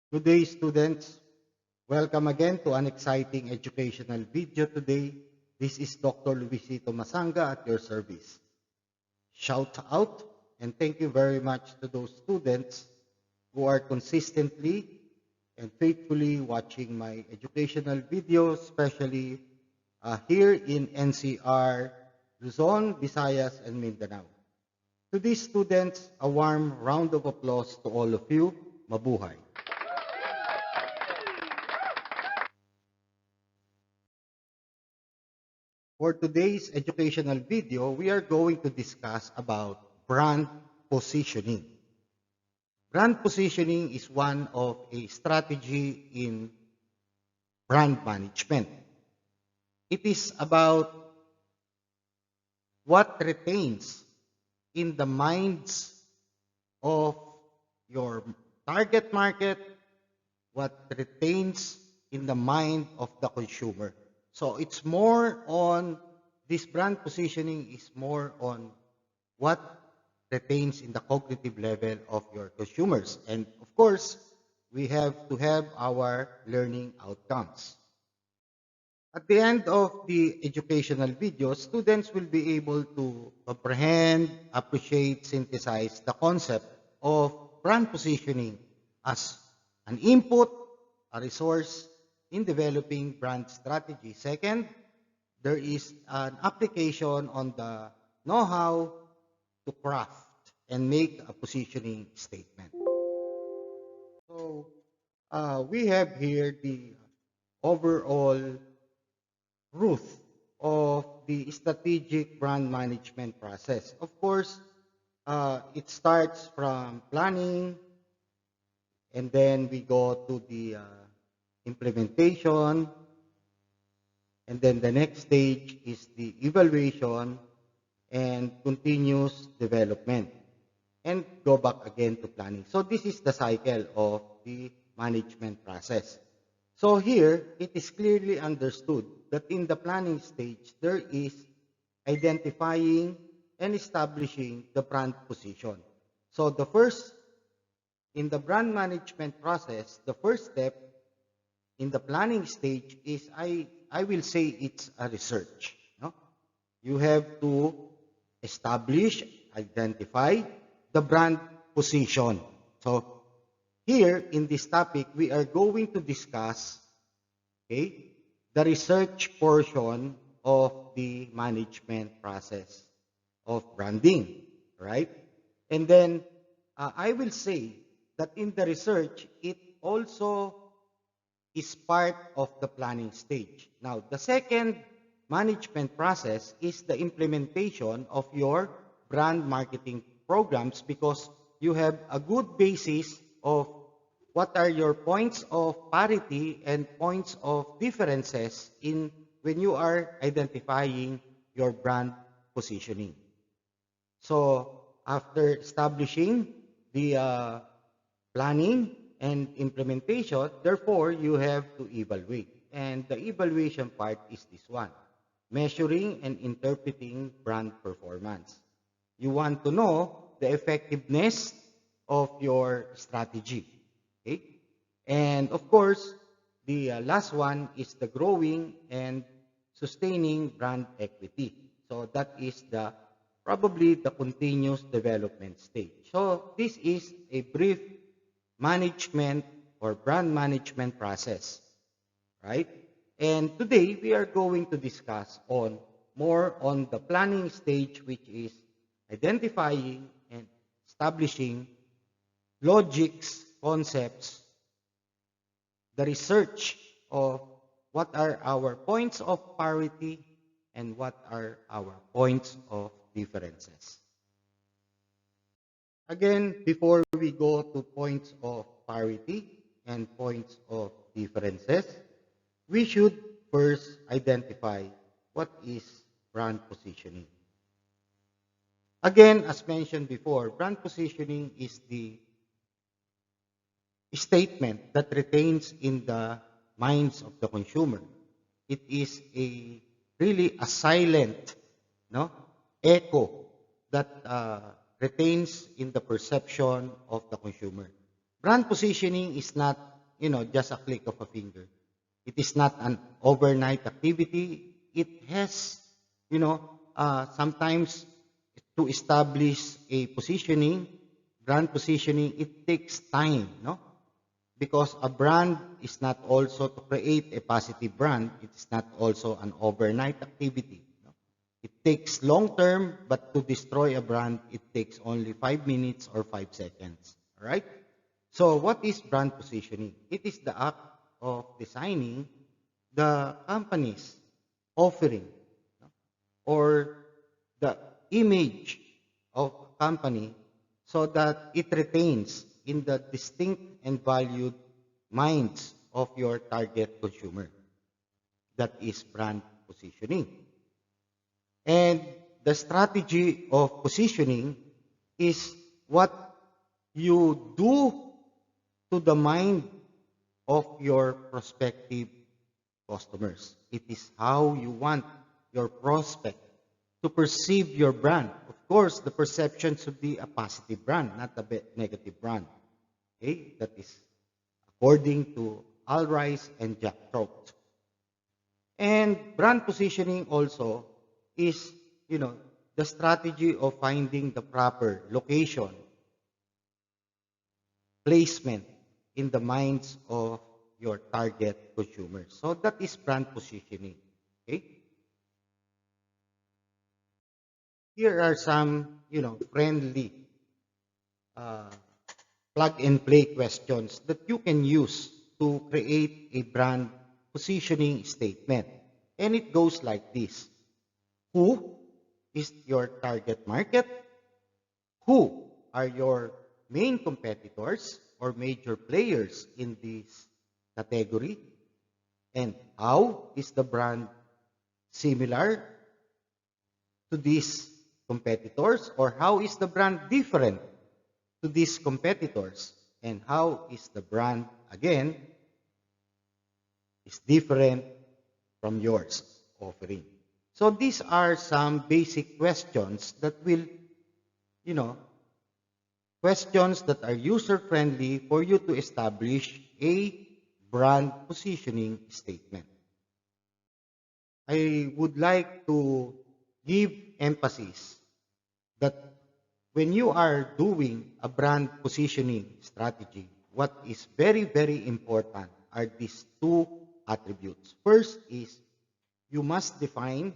Good day, students. Welcome again to an exciting educational video today. This is Dr. Luisito Masanga at your service. Shout out and thank you very much to those students who are consistently and faithfully watching my educational videos, especially here in NCR, Luzon, Visayas, and Mindanao. To these students, a warm round of applause to all of you. Mabuhay. For today's educational video, we are going to discuss about brand positioning. Brand positioning is one of a strategy in brand management. It is about what retains in the minds of your target market, what retains in the mind of the consumer. So it's more on this brand positioning is more on what retains in the cognitive level of your consumers. And of course, we have to have our learning outcomes. At the end of the educational video, students will be able to comprehend, appreciate, synthesize the concept of brand positioning as an input, a resource in developing brand strategy. Second, there is an application on the know-how to craft and make a positioning statement. So we have here the overall truth of the strategic brand management process. Of course, it starts from planning, and then we go to the implementation, and then the next stage is the evaluation and continuous development, and go back again to planning. So this is the cycle of the management process. So here, it is clearly understood that in the planning stage, there is identifying and establishing the brand position. So the first, in the brand management process, the first step in the planning stage is, I will say it's a research. No? You have to establish, identify the brand position. So here in this topic, we are going to discuss the research portion of the management process of branding, right? And then I will say that in the research, it also is part of the planning stage. Now, the second management process is the implementation of your brand marketing programs, because you have a good basis of what are your points of parity and points of differences in when you are identifying your brand positioning. So after establishing the planning and implementation, therefore you have to evaluate. And the evaluation part is this one: measuring and interpreting brand performance. You want to know the effectiveness of your strategy. Okay? And of course, the last one is the growing and sustaining brand equity. So that is the probably the continuous development stage. So this is a brief management or brand management process, right? And today we are going to discuss on more on the planning stage, which is identifying and establishing logics, concepts, the research of what are our points of parity and what are our points of differences. Again, before we go to points of parity and points of differences, we should first identify what is brand positioning. Again, as mentioned before, brand positioning is the statement that retains in the minds of the consumer. It is a really a silent, no, echo that retains in the perception of the consumer. Brand positioning is not just a click of a finger. It is not an overnight activity. It has, sometimes to establish a positioning, brand positioning, it takes time, no? Because a brand is not also to create a positive brand. It is not also an overnight activity. No? It takes long term, but to destroy a brand, it takes only 5 minutes or 5 seconds. All right? So what is brand positioning? It is the act of designing the company's offering, no? Or the image of a company so that it retains in the distinct and valued minds of your target consumer. That is brand positioning. And the strategy of positioning is what you do to the mind of your prospective customers. It is how you want your prospect to perceive your brand. Of course, the perception should be a positive brand, not a negative brand. Okay? That is according to Alrice and Jack Trout. And brand positioning also is, the strategy of finding the proper location, placement in the minds of your target consumers. So that is brand positioning. Okay? Here are some, friendly uh, plug and play questions that you can use to create a brand positioning statement. And it goes like this. Who is your target market? Who are your main competitors or major players in this category? And how is the brand similar to these competitors? Or how is the brand different to these competitors? And how is the brand, again, is different from yours offering? So these are some basic questions that will, questions that are user-friendly for you to establish a brand positioning statement. I would like to give emphasis that when you are doing a brand positioning strategy, what is very, very important are these two attributes. First is you must define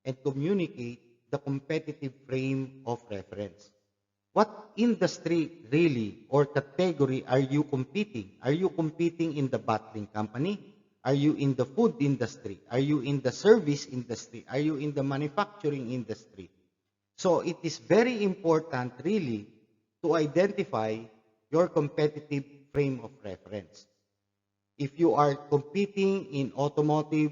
and communicate the competitive frame of reference. What industry really or category are you competing? Are you competing in the bottling company? Are you in the food industry? Are you in the service industry? Are you in the manufacturing industry? So it is very important really to identify your competitive frame of reference. If you are competing in automotive,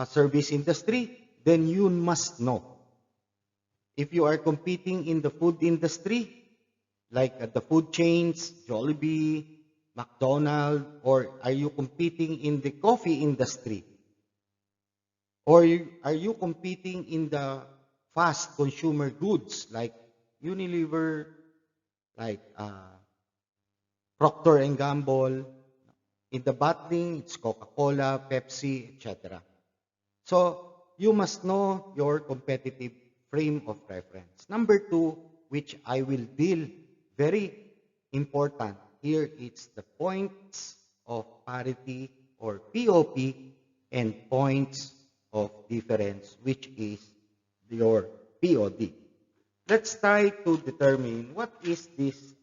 service industry, then you must know. If you are competing in the food industry, like the food chains, Jollibee, McDonald's, or are you competing in the coffee industry? Or are you competing in the fast consumer goods like Unilever, like Procter and Gamble? In the bottling, it's Coca-Cola, Pepsi, etc. So you must know your competitive frame of reference. Number two, which I will deal very important here, it's the points of parity or POP and points of difference, which is your POD. Let's try to determine what is this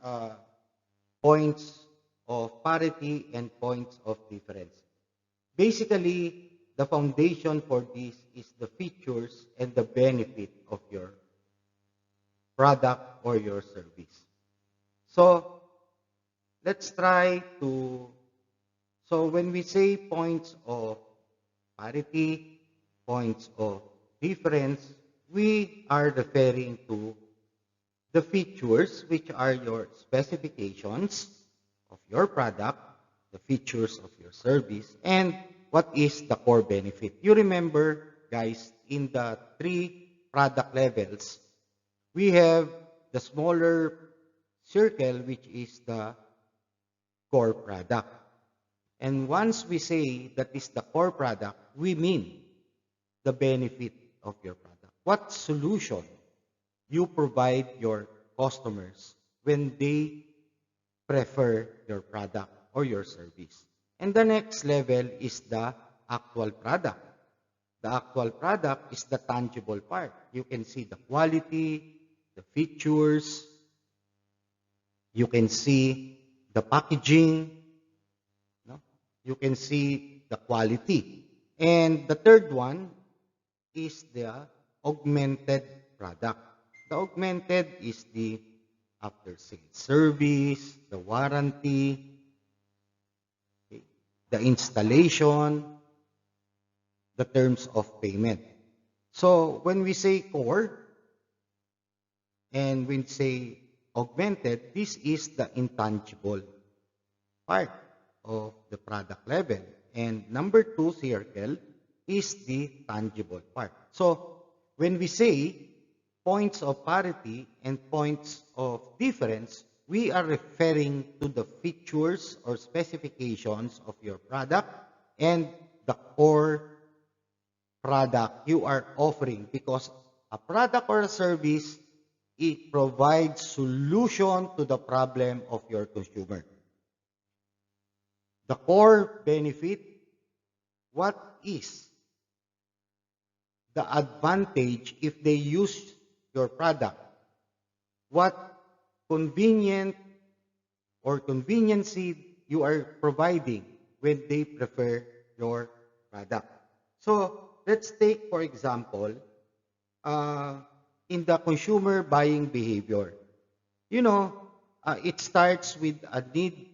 points of parity and points of difference. Basically, the foundation for this is the features and the benefit of your product or your service. So, let's try to, so when we say points of parity, points of difference, we are referring to the features, which are your specifications of your product, the features of your service, and what is the core benefit. You remember, guys, in the 3 product levels, we have the smaller circle, which is the core product. And once we say that is the core product, we mean the benefit of your product. What solution you provide your customers when they prefer your product or your service. And the next level is the actual product. The actual product is the tangible part. You can see the quality, the features, you can see the packaging, no? You can see the quality. And the third one is the augmented product. The augmented is the after-sales service, the warranty, okay, the installation, the terms of payment. So when we say core and when we say augmented, this is the intangible part of the product level. And number 2 circle is the tangible part. So when we say points of parity and points of difference, we are referring to the features or specifications of your product and the core product you are offering, because a product or a service, it provides solution to the problem of your consumer. The core benefit, what is the advantage if they use your product? What convenient or conveniency you are providing when they prefer your product? So let's take, for example, in the consumer buying behavior. It starts with a need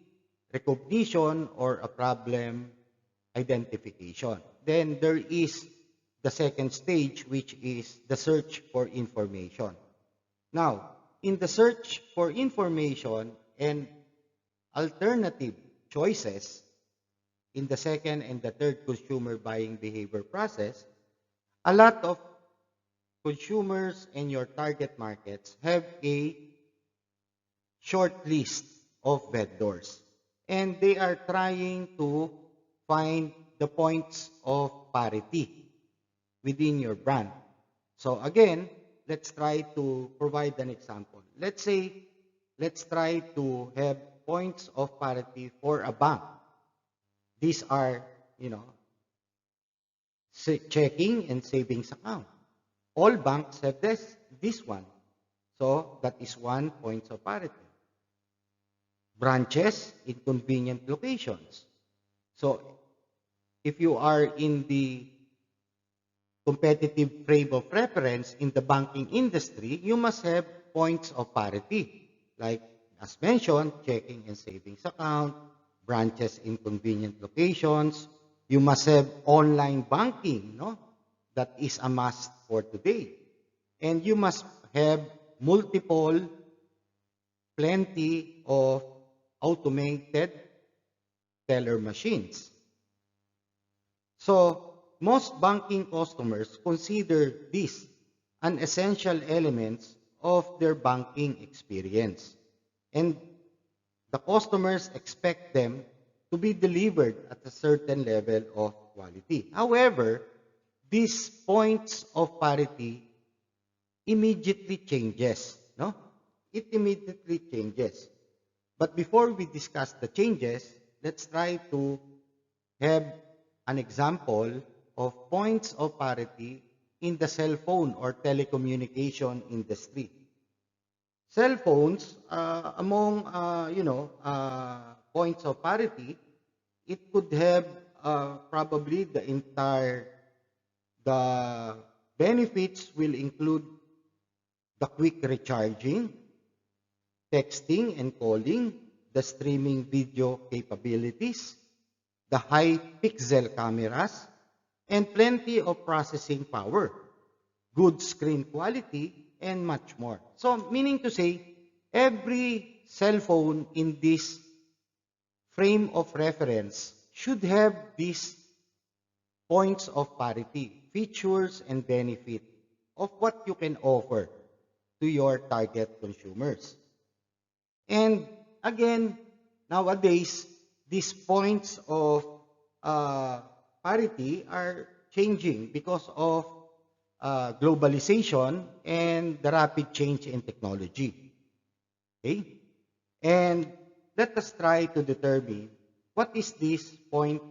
recognition or a problem identification. Then there is the second stage, which is the search for information. Now, in the search for information and alternative choices in the second and the third consumer buying behavior process, a lot of consumers in your target markets have a short list of vendors, and they are trying to find the points of parity within your brand. So again, let's try to provide an example. Let's try to have points of parity for a bank. These are, checking and savings account. All banks have this one. So that is one point of parity. Branches in convenient locations. So if you are in the competitive frame of reference in the banking industry, you must have points of parity. Like, as mentioned, checking and savings account, branches in convenient locations. You must have online banking, no? That is a must for today. And you must have plenty of automated teller machines. So most banking customers consider this an essential element of their banking experience. And the customers expect them to be delivered at a certain level of quality. However, these points of parity immediately changes, no? It immediately changes. But before we discuss the changes, let's try to have an example of points of parity in the cell phone or telecommunication industry. Cell phones, among points of parity, it could have probably the benefits will include the quick recharging, texting and calling, the streaming video capabilities, the high pixel cameras, and plenty of processing power, good screen quality, and much more. So, meaning to say, every cell phone in this frame of reference should have these points of parity, features and benefit of what you can offer to your target consumers. And again, nowadays, these points of uh, parity are changing because of globalization and the rapid change in technology. Okay? And let us try to determine what is this point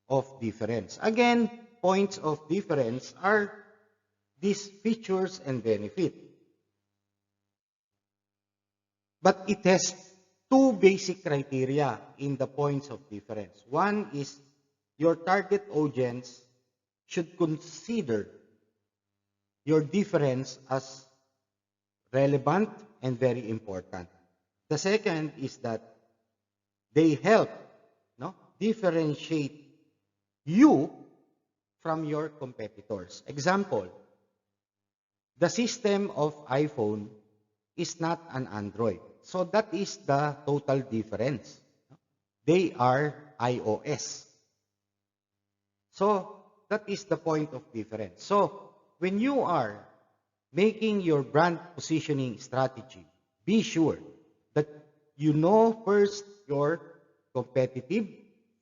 of difference. Again, points of difference are these features and benefit. But it has two basic criteria in the points of difference. One is your target audience should consider your difference as relevant and very important. The second is that they help differentiate you from your competitors. Example, the system of iPhone is not an Android. So that is the total difference. They are iOS. So that is the point of difference. So when you are making your brand positioning strategy, be sure that you know first your competitive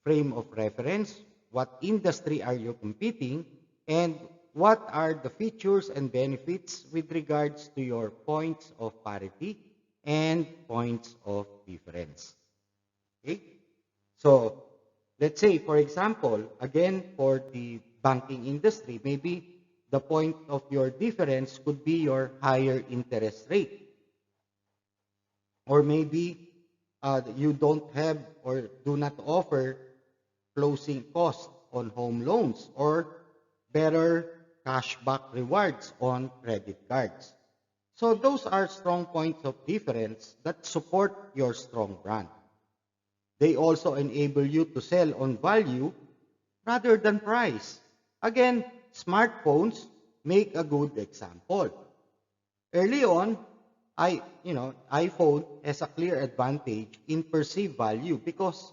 frame of reference, what industry are you competing, and what are the features and benefits with regards to your points of parity and points of difference. Okay? So let's say, for example, again, for the banking industry, maybe the point of your difference could be your higher interest rate. Or maybe you don't have or do not offer closing costs on home loans or better cashback rewards on credit cards. So those are strong points of difference that support your strong brand. They also enable you to sell on value rather than price. Again, smartphones make a good example. Early on, iPhone has a clear advantage in perceived value because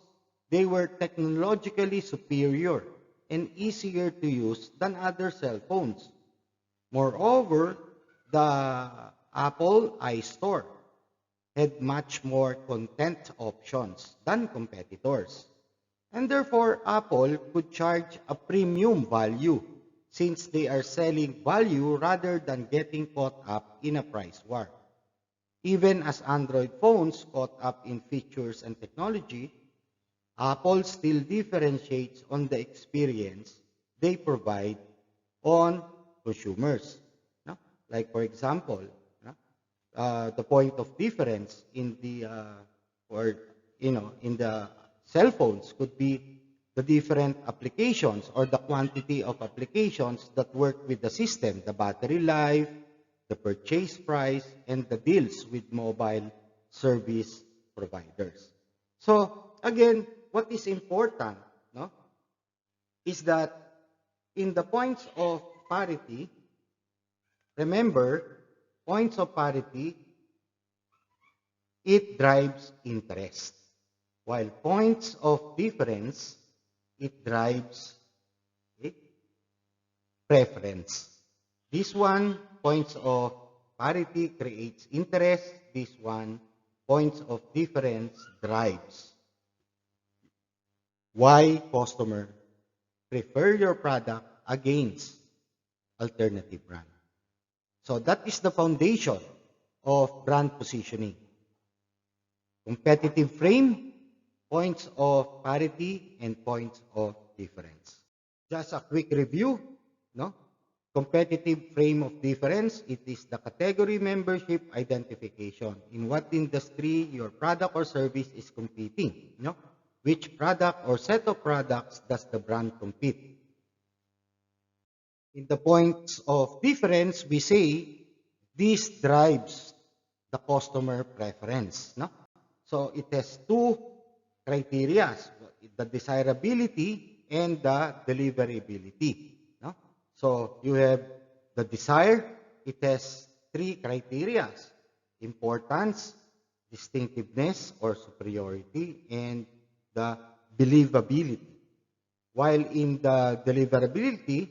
they were technologically superior and easier to use than other cell phones. Moreover, the Apple iStore had much more content options than competitors. And therefore, Apple could charge a premium value since they are selling value rather than getting caught up in a price war. Even as Android phones caught up in features and technology, Apple still differentiates on the experience they provide on consumers. No? Like for example, no? The point of difference in the in the cell phones could be the different applications or the quantity of applications that work with the system, the battery life, the purchase price, and the deals with mobile service providers. So again, what is important, no, is that in the points of parity, remember, points of parity, it drives interest. While points of difference, it drives preference. This one, points of parity creates interest. This one, points of difference drives. Why customer prefer your product against alternative brand. So that is the foundation of brand positioning. Competitive frame, points of parity, and points of difference. Just a quick review, no? Competitive frame of difference, it is the category membership identification. In what industry your product or service is competing, no? Which product or set of products does the brand compete? In the points of difference, we say this drives the customer preference, no? So it has two criteria, the desirability and the deliverability. No? So you have the desire, it has three criteria: importance, distinctiveness or superiority, and the believability. While in the deliverability,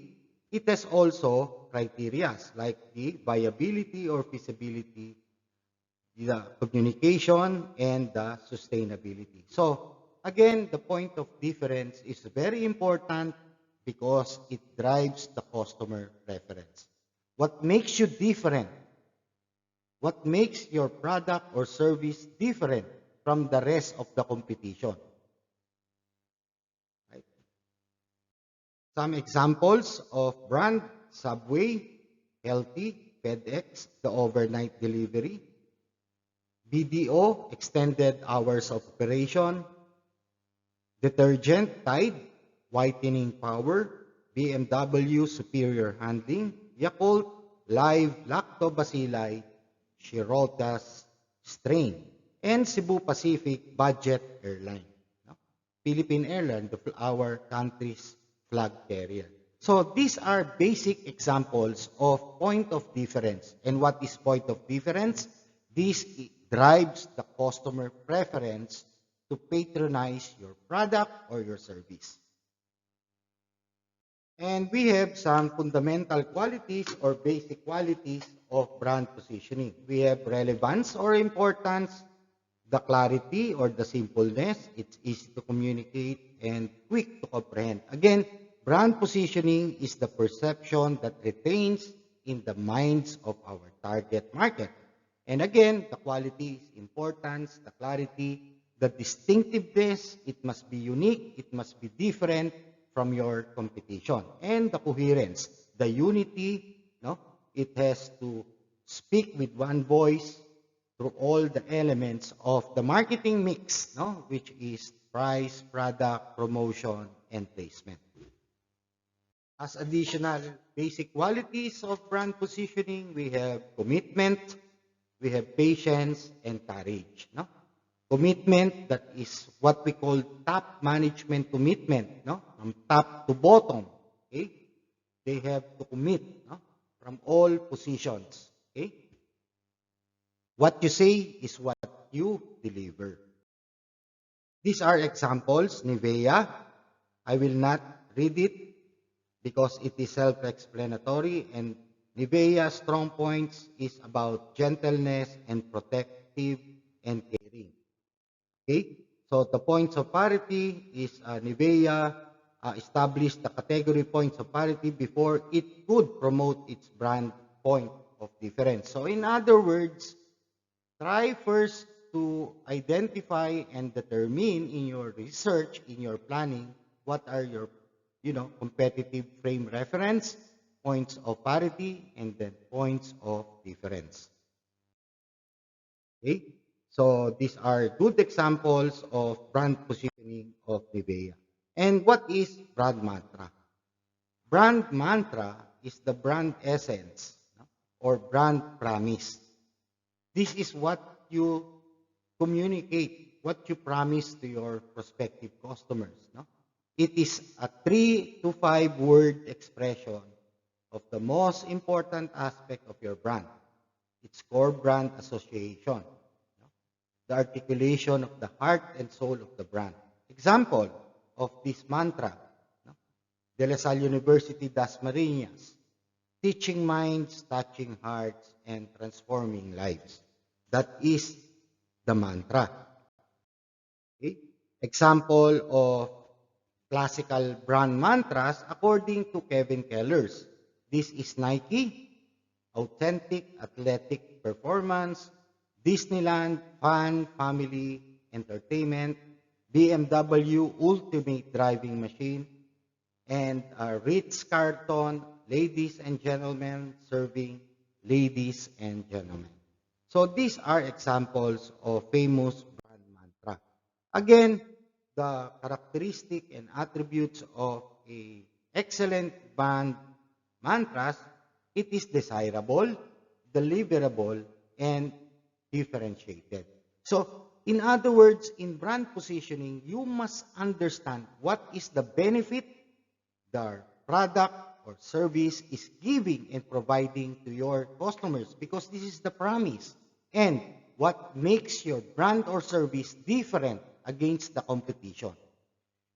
it has also criteria like the viability or feasibility, the communication, and the sustainability. So Again, the point of difference is very important because it drives the customer preference. What makes you different? What makes your product or service different from the rest of the competition? Right? Some examples of brand: Subway, Healthy, FedEx, the overnight delivery; BDO, extended hours of operation; detergent, Tide, whitening power; BMW, superior handling; Yakult, live lactobacilli, Shirota's strain; and Cebu Pacific, budget airline. No? Philippine Airlines, our country's flag carrier. So these are basic examples of point of difference. And what is point of difference? This drives the customer preference to patronize your product or your service. And we have some fundamental qualities or basic qualities of brand positioning. We have relevance or importance, the clarity or the simpleness, it's easy to communicate and quick to comprehend. Again, brand positioning is the perception that retains in the minds of our target market. And again, the quality is importance, the clarity, the distinctiveness, it must be unique, it must be different from your competition. And the coherence, the unity, no? It has to speak with one voice through all the elements of the marketing mix, no? Which is price, product, promotion, and placement. As additional basic qualities of brand positioning, we have commitment, we have patience, and courage. No? Commitment, that is what we call top management commitment, no? From top to bottom. Okay? They have to commit, no? From all positions. Okay? What you say is what you deliver. These are examples. Nivea, I will not read it because it is self-explanatory, and Nivea's strong points is about gentleness and protective and caring. Okay? So the points of parity is Nivea established the category points of parity before it could promote its brand point of difference. So in other words, try first to identify and determine in your research, in your planning, what are your, competitive frame reference, points of parity, and then points of difference. Okay? So these are good examples of brand positioning of Nivea. And what is brand mantra? Brand mantra is the brand essence, no? Or brand promise. This is what you communicate, what you promise to your prospective customers. No? It is a 3 to 5 word expression of the most important aspect of your brand. Its core brand association. No? The articulation of the heart and soul of the brand. Example of this mantra. No? De La Salle University Das Marinas. Teaching minds, touching hearts, and transforming lives. That is the mantra. Okay? Example of classical brand mantras according to Kevin Keller's. This is Nike, authentic athletic performance; Disneyland, fun, family, entertainment; BMW, ultimate driving machine; and Ritz-Carlton, ladies and gentlemen, serving ladies and gentlemen. So these are examples of famous brand mantra. Again, the characteristic and attributes of a excellent brand mantras, it is desirable, deliverable, and differentiated. So, in other words, in brand positioning, you must understand what is the benefit the product or service is giving and providing to your customers, because this is the promise, and what makes your brand or service different against the competition.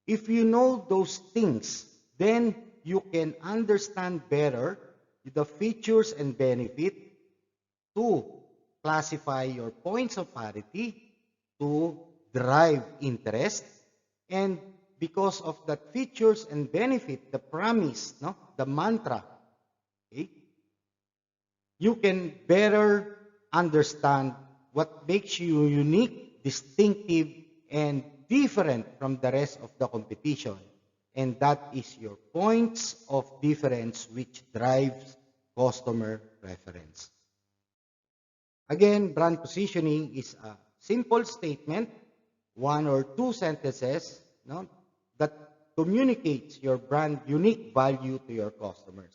If you know those things, then you can understand better the features and benefit to classify your points of parity, to drive interest, And because of that features and benefit, the promise, no, the mantra, okay, you can better understand what makes you unique, distinctive, and different from the rest of the competition. And that is your points of difference which drives customer preference. Again, brand positioning is a simple statement, one or two sentences, no, that communicates your brand unique value to your customers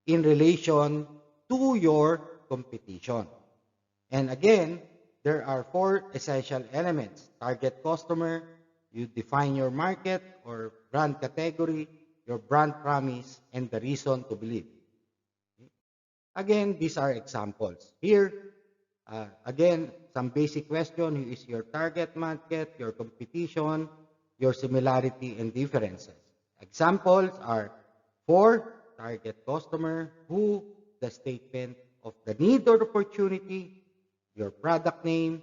in relation to your competition. And again, there are four essential elements: target customer, you define your market or brand category, your brand promise, and the reason to believe. Again, these are examples. Here, again, some basic question: who is your target market, your competition, your similarity and differences. Examples are for target customer, who, the statement of the need or opportunity, your product name,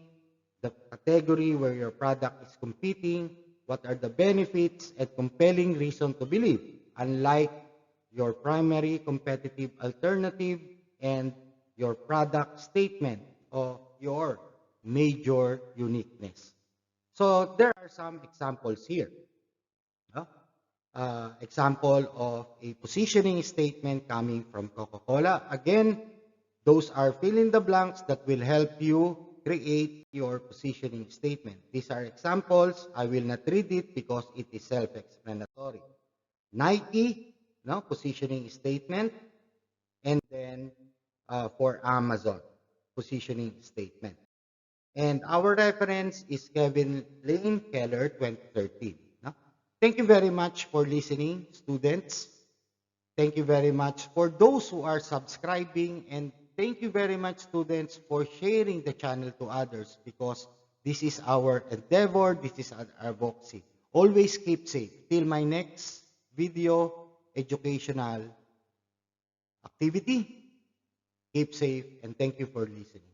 the category where your product is competing, what are the benefits and compelling reason to believe, unlike your primary competitive alternative, and your product statement of your major uniqueness. So there are some examples here. Example of a positioning statement coming from Coca-Cola. Again, those are fill in the blanks that will help you create your positioning statement. These are examples. I will not read it because it is self-explanatory. Nike, no, positioning statement. And then for Amazon, positioning statement. And our reference is Kevin Lane Keller 2013. No? Thank you very much for listening, students. Thank you very much for those who are subscribing, and thank you very much, students, for sharing the channel to others, because this is our endeavor, this is our advocacy. Always keep safe. Till my next video, educational activity. Keep safe, and thank you for listening.